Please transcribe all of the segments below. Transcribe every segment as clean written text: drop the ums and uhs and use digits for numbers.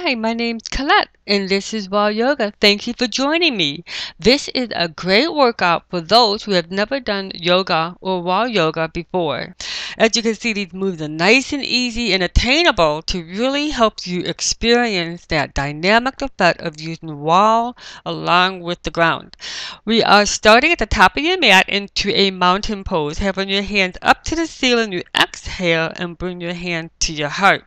Hi, my name's Colette, and this is Raw Yoga. Thank you for joining me. This is a great workout for those who have never done yoga or raw yoga before. As you can see, these moves are nice and easy and attainable to really help you experience that dynamic effect of using wall along with the ground. We are starting at the top of your mat into a mountain pose. Having your hands up to the ceiling, you exhale and bring your hand to your heart.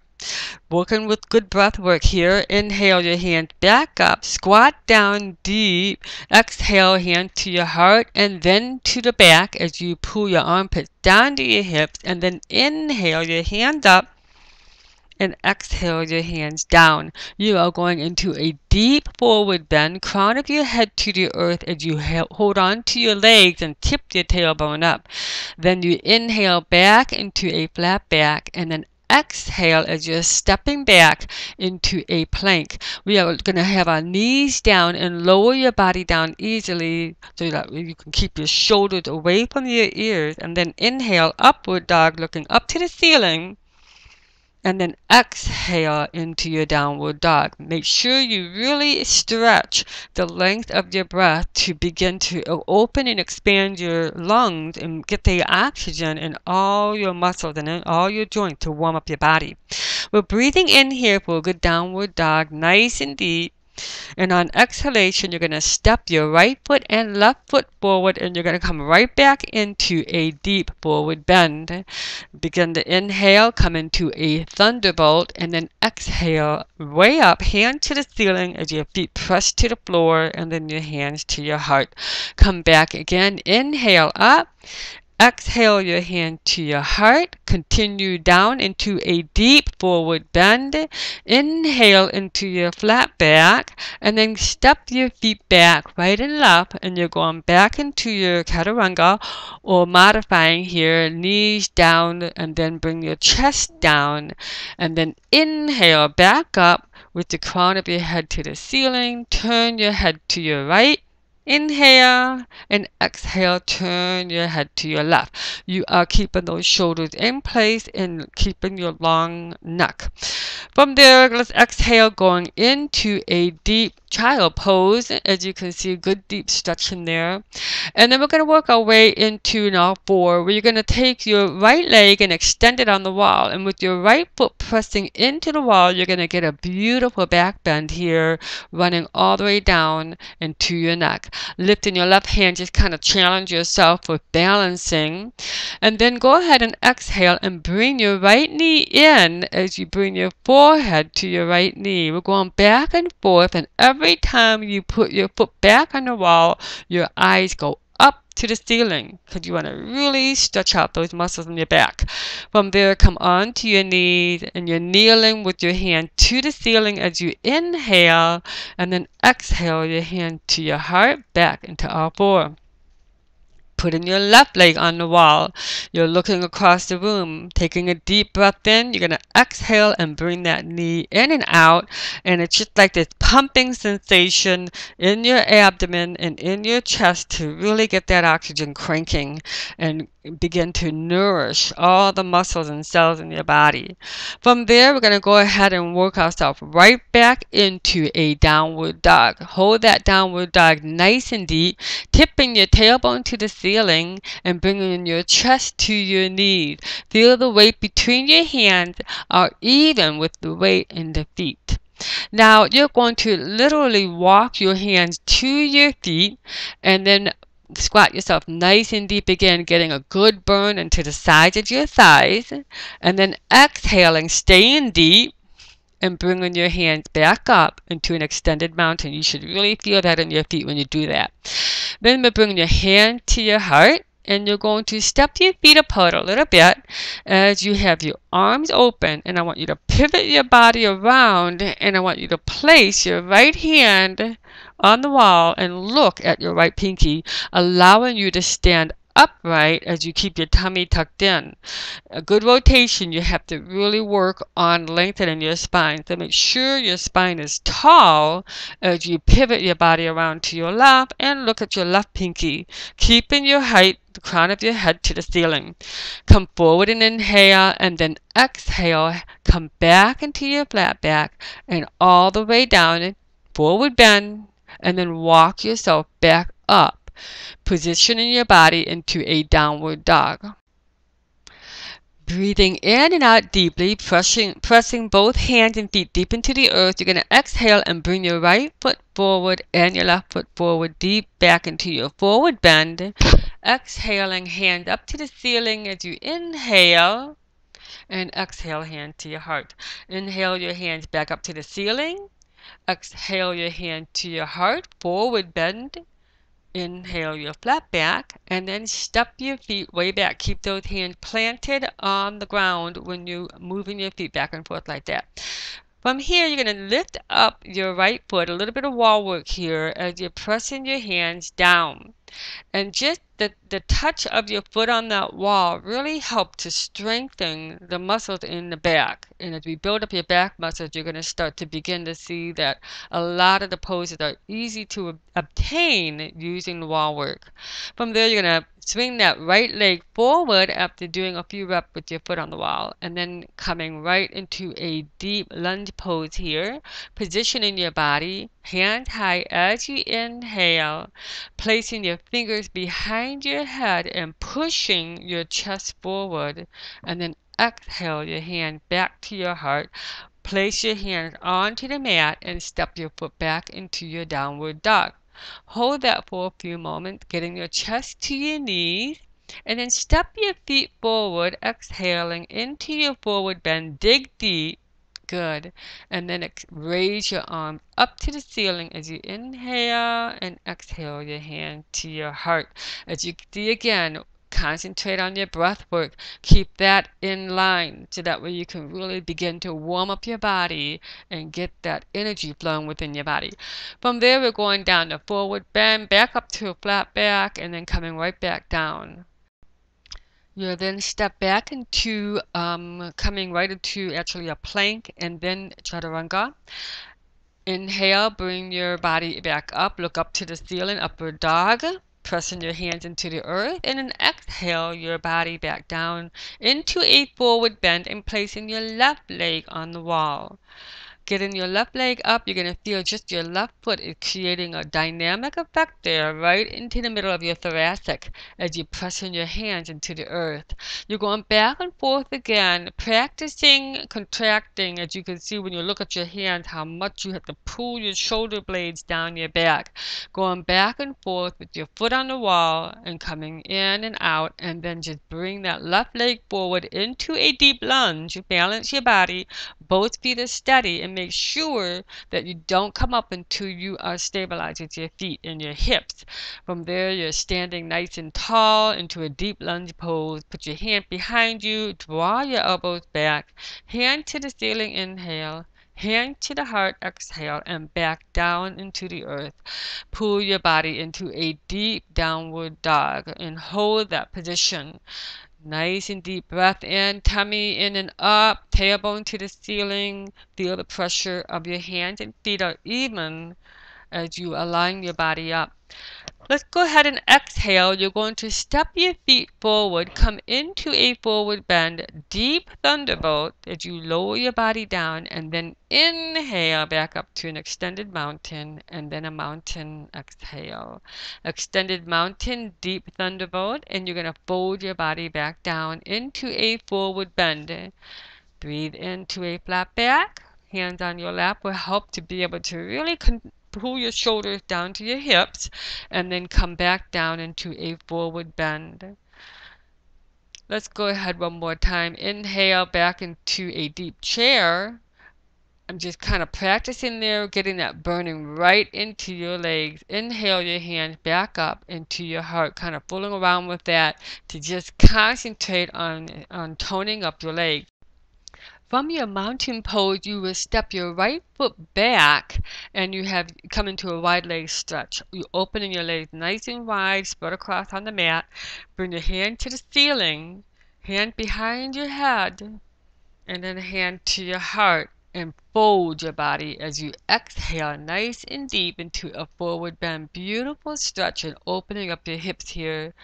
Working with good breath work here. Inhale your hands back up, squat down deep, exhale hand to your heart and then to the back as you pull your armpits down to your hips, and then inhale your hands up and exhale your hands down. You are going into a deep forward bend, crown of your head to the earth as you hold on to your legs and tip your tailbone up. Then you inhale back into a flat back and then exhale as you're stepping back into a plank. We are going to have our knees down and lower your body down easily so that you can keep your shoulders away from your ears, and then inhale upward dog looking up to the ceiling, and then exhale into your downward dog. Make sure you really stretch the length of your breath to begin to open and expand your lungs and get the oxygen in all your muscles and in all your joints to warm up your body. We're breathing in here for a good downward dog, nice and deep. And on exhalation, you're going to step your right foot and left foot forward, and you're going to come right back into a deep forward bend. Begin to inhale, come into a thunderbolt, and then exhale way up, hand to the ceiling as your feet press to the floor, and then your hands to your heart. Come back again, inhale up. Exhale your hand to your heart. Continue down into a deep forward bend. Inhale into your flat back. And then step your feet back right and left. And you're going back into your chaturanga, or modifying here, knees down, and then bring your chest down. And then inhale back up with the crown of your head to the ceiling. Turn your head to your right. Inhale and exhale, turn your head to your left. You are keeping those shoulders in place and keeping your long neck. From there, let's exhale, going into a deep child pose. As you can see, good deep stretching there. And then we're going to work our way into now 4, where you're going to take your right leg and extend it on the wall. And with your right foot pressing into the wall, you're going to get a beautiful back bend here, running all the way down into your neck. Lifting your left hand, just kind of challenge yourself with balancing. And then go ahead and exhale and bring your right knee in as you bring your forehead to your right knee. We're going back and forth, and every time you put your foot back on the wall, your eyes go up to the ceiling because you want to really stretch out those muscles in your back. From there, come on to your knees, and you're kneeling with your hand to the ceiling as you inhale, and then exhale your hand to your heart, back into all 4. Putting your left leg on the wall. You're looking across the room, taking a deep breath in. You're going to exhale and bring that knee in and out. And it's just like this pumping sensation in your abdomen and in your chest to really get that oxygen cranking and begin to nourish all the muscles and cells in your body. From there, we're going to go ahead and work ourselves right back into a downward dog. Hold that downward dog nice and deep, tipping your tailbone to the ceiling and bringing your chest to your knees. Feel the weight between your hands are even with the weight in the feet. Now, you're going to literally walk your hands to your feet and then squat yourself nice and deep again, getting a good burn into the sides of your thighs, and then exhaling, staying deep, and bringing your hands back up into an extended mountain. You should really feel that in your feet when you do that. Then we're bringing your hand to your heart, and you're going to step your feet apart a little bit as you have your arms open, and I want you to pivot your body around, and I want you to place your right hand on the wall and look at your right pinky, allowing you to stand upright as you keep your tummy tucked in. A good rotation, you have to really work on lengthening your spine. So make sure your spine is tall as you pivot your body around to your left and look at your left pinky, keeping your height the crown of your head to the ceiling. Come forward and inhale, and then exhale. Come back into your flat back and all the way down. Forward bend, and then walk yourself back up, positioning your body into a downward dog. Breathing in and out deeply, pressing both hands and feet deep into the earth. You're going to exhale and bring your right foot forward and your left foot forward, deep back into your forward bend. Exhaling, hand up to the ceiling as you inhale, and exhale, hand to your heart. Inhale your hands back up to the ceiling. Exhale your hand to your heart, forward bend. Inhale your flat back, and then step your feet way back. Keep those hands planted on the ground when you're moving your feet back and forth like that. From here, you're going to lift up your right foot, a little bit of wall work here as you're pressing your hands down. And just the touch of your foot on that wall really helped to strengthen the muscles in the back. And as we build up your back muscles, you're going to start to begin to see that a lot of the poses are easy to obtain using the wall work. From there, you're going to swing that right leg forward after doing a few reps with your foot on the wall, and then coming right into a deep lunge pose here, positioning your body hand high as you inhale, placing your fingers behind your head and pushing your chest forward, and then exhale your hand back to your heart. Place your hands onto the mat and step your foot back into your downward dog. Hold that for a few moments, getting your chest to your knees, and then step your feet forward, exhaling into your forward bend. Dig deep. Good. And then raise your arms up to the ceiling as you inhale, and exhale your hand to your heart. As you see again, concentrate on your breath work. Keep that in line so that way you can really begin to warm up your body and get that energy flowing within your body. From there, we're going down to forward bend, back up to a flat back, and then coming right back down. You'll then step back into coming right into actually a plank and then chaturanga. Inhale, bring your body back up, look up to the ceiling, upward dog, pressing your hands into the earth, and then exhale your body back down into a forward bend and placing your left leg on the wall. Getting your left leg up, you're going to feel just your left foot is creating a dynamic effect there right into the middle of your thoracic as you're pressing your hands into the earth. You're going back and forth again, practicing contracting, as you can see when you look at your hands, how much you have to pull your shoulder blades down your back. Going back and forth with your foot on the wall and coming in and out, and then just bring that left leg forward into a deep lunge. Balance your body. Both feet are steady, and make sure that you don't come up until you are stabilized with your feet and your hips. From there, you're standing nice and tall into a deep lunge pose. Put your hand behind you, draw your elbows back, hand to the ceiling, inhale, hand to the heart, exhale, and back down into the earth. Pull your body into a deep downward dog and hold that position. Nice and deep breath in, tummy in and up, tailbone to the ceiling. Feel the pressure of your hands and feet are even as you align your body up. Let's go ahead and exhale. You're going to step your feet forward, come into a forward bend, deep thunderbolt as you lower your body down, and then inhale back up to an extended mountain, and then a mountain exhale. Extended mountain, deep thunderbolt, and you're going to fold your body back down into a forward bend. Breathe into a flat back. Hands on your lap will help to be able to really pull your shoulders down to your hips, and then come back down into a forward bend. Let's go ahead one more time. Inhale back into a deep chair. I'm just kind of practicing there, getting that burning right into your legs. Inhale your hands back up into your heart, kind of fooling around with that to just concentrate on toning up your legs. From your mountain pose, you will step your right foot back, and you have come into a wide leg stretch. You're opening your legs nice and wide, spread across on the mat. Bring your hand to the ceiling, hand behind your head, and then a hand to your heart, and fold your body as you exhale nice and deep into a forward bend. Beautiful stretch and opening up your hips here.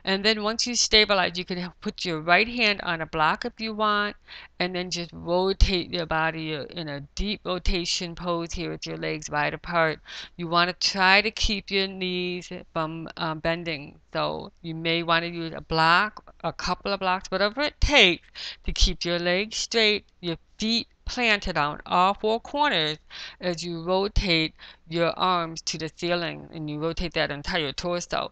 And then once you stabilize, you can put your right hand on a block if you want, and then just rotate your body in a deep rotation pose here with your legs wide apart. You want to try to keep your knees from bending. So you may want to use a block, a couple of blocks, whatever it takes to keep your legs straight, your feet planted on all four corners as you rotate your arms to the ceiling and you rotate that entire torso.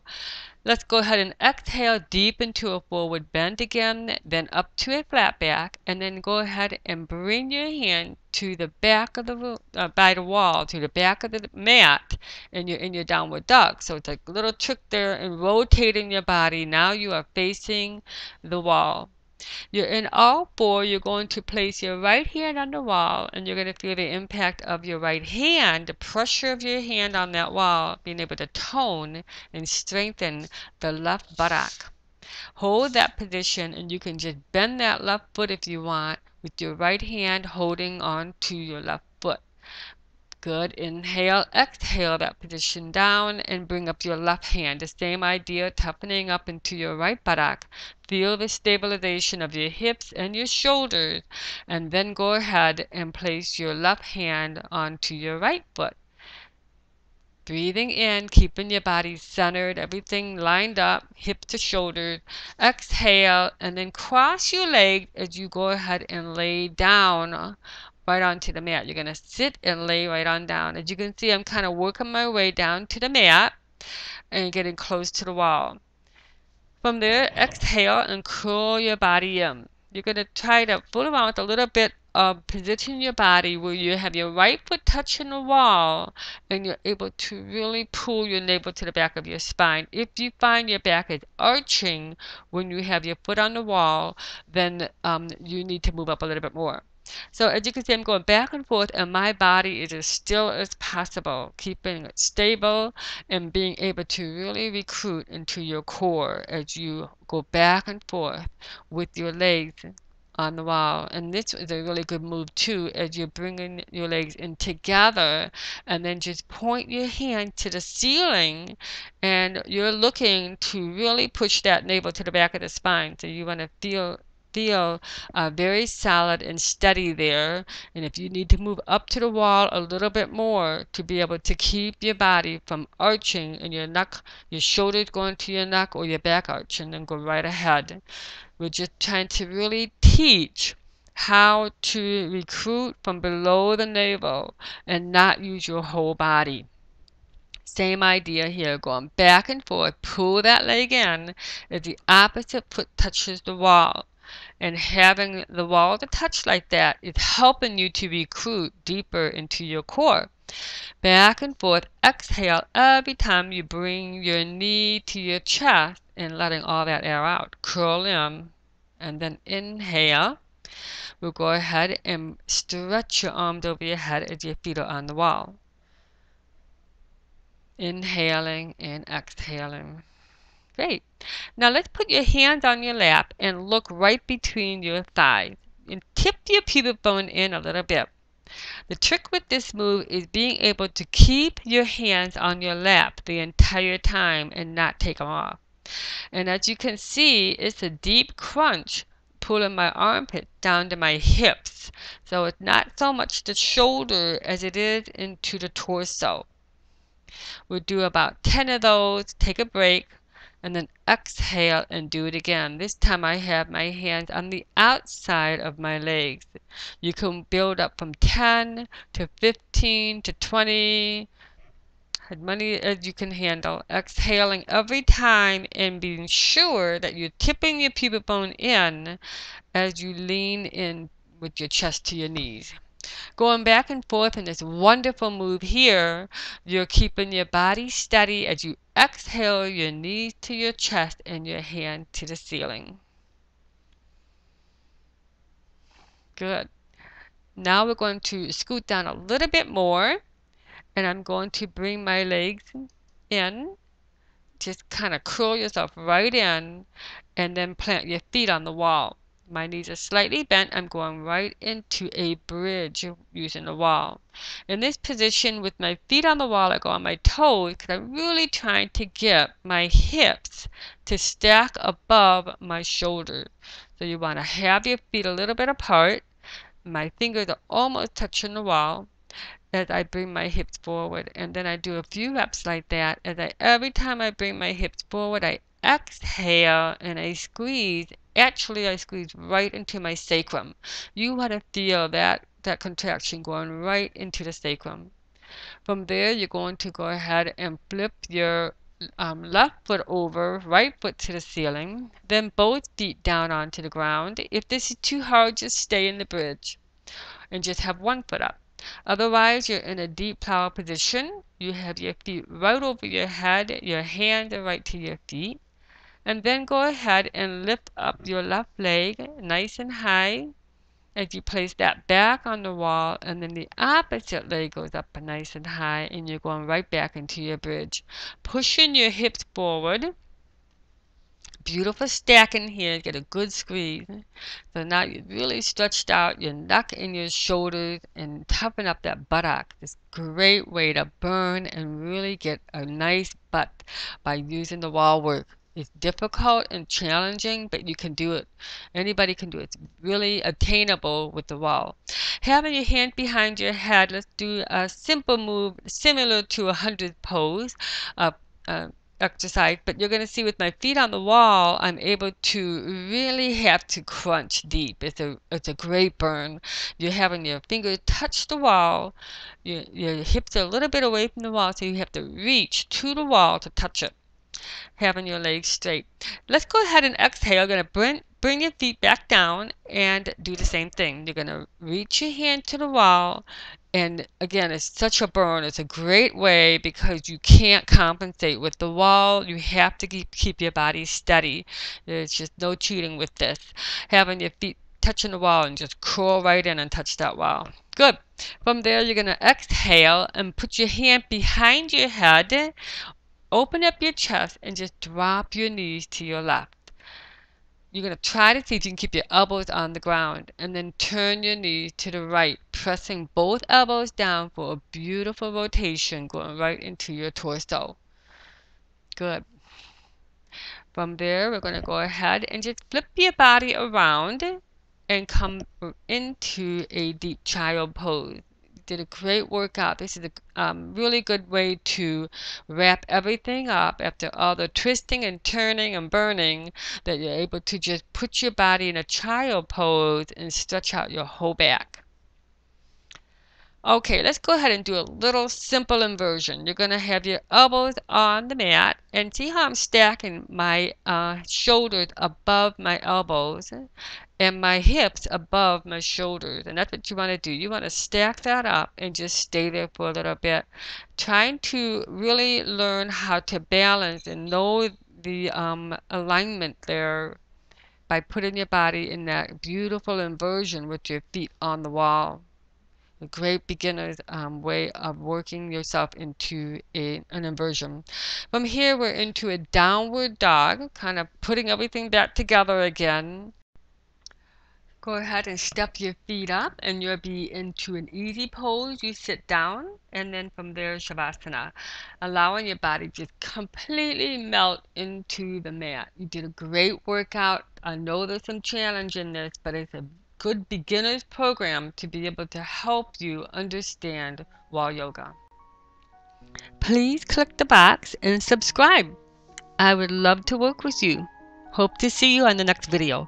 Let's go ahead and exhale deep into a forward bend again, then up to a flat back, and then go ahead and bring your hand to the back of the room, by the wall, to the back of the mat, and you're in your downward dog. So it's a little trick there in rotating your body. Now you are facing the wall. You're in all four. You're going to place your right hand on the wall, and you're going to feel the impact of your right hand, the pressure of your hand on that wall, being able to tone and strengthen the left buttock. Hold that position, and you can just bend that left foot if you want, with your right hand holding on to your left foot. Good. Inhale, exhale that position down and bring up your left hand. The same idea, toughening up into your right buttock. Feel the stabilization of your hips and your shoulders, and then go ahead and place your left hand onto your right foot. Breathing in, keeping your body centered, everything lined up, hips to shoulders. Exhale, and then cross your legs as you go ahead and lay down right onto the mat. You're going to sit and lay right on down. As you can see, I'm kind of working my way down to the mat and getting close to the wall. From there, exhale and curl your body in. You're going to try to fool around with a little bit of position your body where you have your right foot touching the wall and you're able to really pull your navel to the back of your spine. If you find your back is arching when you have your foot on the wall, then you need to move up a little bit more. So as you can see, I'm going back and forth, and my body is as still as possible, keeping it stable and being able to really recruit into your core as you go back and forth with your legs on the wall. And this is a really good move too, as you're bringing your legs in together and then just point your hand to the ceiling, and you're looking to really push that navel to the back of the spine. So you want to feel very solid and steady there. And if you need to move up to the wall a little bit more to be able to keep your body from arching and your neck, your shoulders going to your neck or your back arching, then go right ahead. We're just trying to really teach how to recruit from below the navel and not use your whole body. Same idea here, going back and forth. Pull that leg in as the opposite foot touches the wall. And having the wall to touch like that is helping you to recruit deeper into your core. Back and forth, exhale every time you bring your knee to your chest and letting all that air out. Curl in, and then inhale. We'll go ahead and stretch your arms over your head as your feet are on the wall. Inhaling and exhaling. Great. Now let's put your hands on your lap and look right between your thighs and tip your pubic bone in a little bit. The trick with this move is being able to keep your hands on your lap the entire time and not take them off. And as you can see, it's a deep crunch pulling my armpit down to my hips. So it's not so much the shoulder as it is into the torso. We'll do about 10 of those, take a break, and then exhale and do it again. This time I have my hands on the outside of my legs. You can build up from 10 to 15 to 20, as many as you can handle. Exhaling every time and being sure that you're tipping your pubic bone in as you lean in with your chest to your knees. Going back and forth in this wonderful move here, you're keeping your body steady as you exhale your knees to your chest and your hand to the ceiling. Good. Now we're going to scoot down a little bit more, and I'm going to bring my legs in. Just kind of curl yourself right in and then plant your feet on the wall. My knees are slightly bent. I'm going right into a bridge using the wall. In this position with my feet on the wall, I go on my toes because I'm really trying to get my hips to stack above my shoulders. So you want to have your feet a little bit apart. My fingers are almost touching the wall as I bring my hips forward, and then I do a few reps like that. Every time I bring my hips forward, I exhale and I squeeze. Actually, I squeeze right into my sacrum. You want to feel that contraction going right into the sacrum. From there, you're going to go ahead and flip your left foot over, right foot to the ceiling, then both feet down onto the ground. If this is too hard, just stay in the bridge and just have one foot up. Otherwise, you're in a deep plow position. You have your feet right over your head, your hands are right to your feet. And then go ahead and lift up your left leg nice and high as you place that back on the wall, and then the opposite leg goes up nice and high, and you're going right back into your bridge. Pushing your hips forward. Beautiful stack in here, get a good squeeze. So now you're really stretched out your neck and your shoulders and toughen up that buttock. It's a great way to burn and really get a nice butt by using the wall work. It's difficult and challenging, but you can do it. Anybody can do it. It's really attainable with the wall. Having your hand behind your head, let's do a simple move similar to a 100 pose. Uh, uh, Exercise, but you're going to see with my feet on the wall, I'm able to really have to crunch deep. It's a great burn. You're having your fingers touch the wall. Your hips are a little bit away from the wall, so you have to reach to the wall to touch it. Having your legs straight. Let's go ahead and exhale. You're going to bring your feet back down and do the same thing. You're going to reach your hand to the wall. And again, it's such a burn. It's a great way because you can't compensate with the wall. You have to keep your body steady. There's just no cheating with this. Having your feet touching the wall and just crawl right in and touch that wall. Good. From there, you're going to exhale and put your hand behind your head. Open up your chest and just drop your knees to your left. You're going to try to see if you can keep your elbows on the ground, and then turn your knees to the right, pressing both elbows down for a beautiful rotation going right into your torso. Good. From there, we're going to go ahead and just flip your body around and come into a deep child pose. Did a great workout. This is a really good way to wrap everything up after all the twisting and turning and burning, that you're able to just put your body in a child pose and stretch out your whole back. Okay, let's go ahead and do a little simple inversion. You're going to have your elbows on the mat, and see how I'm stacking my shoulders above my elbows and my hips above my shoulders. And that's what you want to do. You want to stack that up and just stay there for a little bit, trying to really learn how to balance and know the alignment there by putting your body in that beautiful inversion with your feet on the wall. A great beginner's way of working yourself into an inversion. From here, we're into a downward dog, kind of putting everything back together again. Go ahead and step your feet up, and you'll be into an easy pose. You sit down, and then from there, Shavasana, allowing your body to just completely melt into the mat. You did a great workout. I know there's some challenge in this, but it's a good beginner's program to be able to help you understand wall yoga. Please click the box and subscribe. I would love to work with you. Hope to see you on the next video.